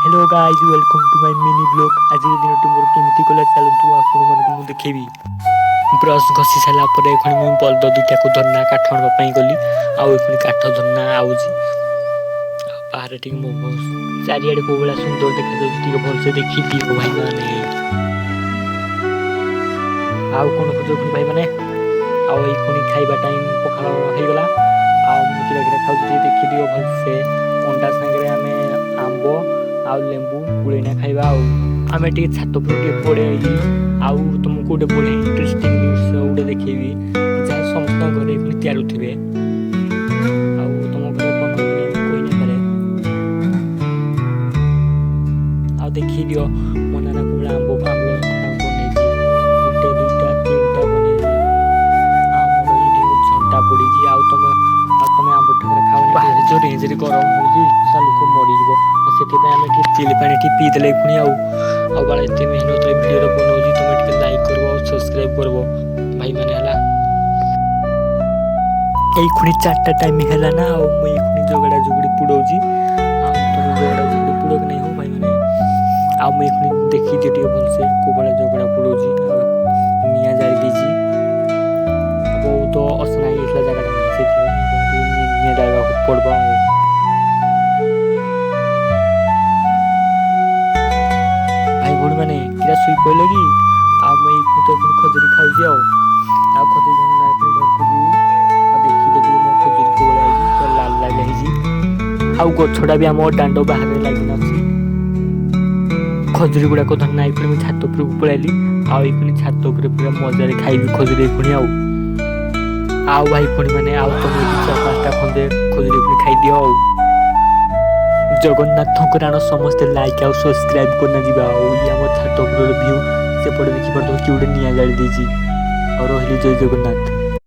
Hello guys welcome to my mini blog. आज दिनटी मोर केमिति गला चलतु आपण मानकु मु देखेबी। ब्रश घसी सारा पर एखनी मु बल्द दुटा को धरना काठ आनबा पई गली आउ एखनी काठ धरना आउजी बाहर ठीक मो चारियाडे को बला सुंदर देखा जाउची ठीक भल से देखि दियो भाई माने। आउ कोन खोजो भाई माने आउ एखनी खाइबा टाइम पखाळ हे गला आउ मु किरा किरा खाउची देखि दियो भल से अंडा संगे हमें आंबो आउ लेंबू पुड़ेना खाइबा आमे टी छात पर टी पड़े आउ तुमको गोटे बड़े इंटरेस्टिंग न्यूज गोटे देखेबी जहाँ समस्त घरे तैयार थे आउ तुम घरे कोई नहीं पारे आउ देखी दियो मो नाना को आंब आंबल बनै गोटे दुईटा तीनटा बनै आमर ये झंटा पड़ी आउ तुम आंब ठेकरा खाओ बाहर जो रेंज रे गरम होजी सा लोक मरी जीवो से चिल पानी पी देले पुणी बाला एत मेहनत भिडियो बनाऊँ तुम लाइक कर सब्सक्राइब कर भाई मैंने खुणी 4टा टाइम है ना मुझे जगड़ा जुगड़ी पुड़ाऊँगी तुम जगड़ा जुगड़ी पुड़ नहीं हो भाई मैंने मुझे देखी दिए भल से कौन जगड़ा पुड़ाऊँगी निआ जाली दीजी बहुत असना जगह निआ डालवा पड़वा मैंने किरा सुई पड़े कि मुझे तो खजुरी खाऊँ खजुरी घर को देखी देखी मो खजुरी को लाल लाल आउ गछटा भी आम दांड बाहर लगी खजुरी गुड़ाक धरना मुझे छात उपर पलैली आई छात पूरा मजा खाइबी खजुरी पुणी आउ भाई पुणी मैंने आउ तुम 4-5टा खंडे खजुरी पुणी खाई दियो जगन्नाथ राण समस्ते लाइक आउ सब्सक्राइब करना जीवा आम छात व्यू सेपटे देखिए कि गोटे निआ जाली और रही जय जगन्नाथ।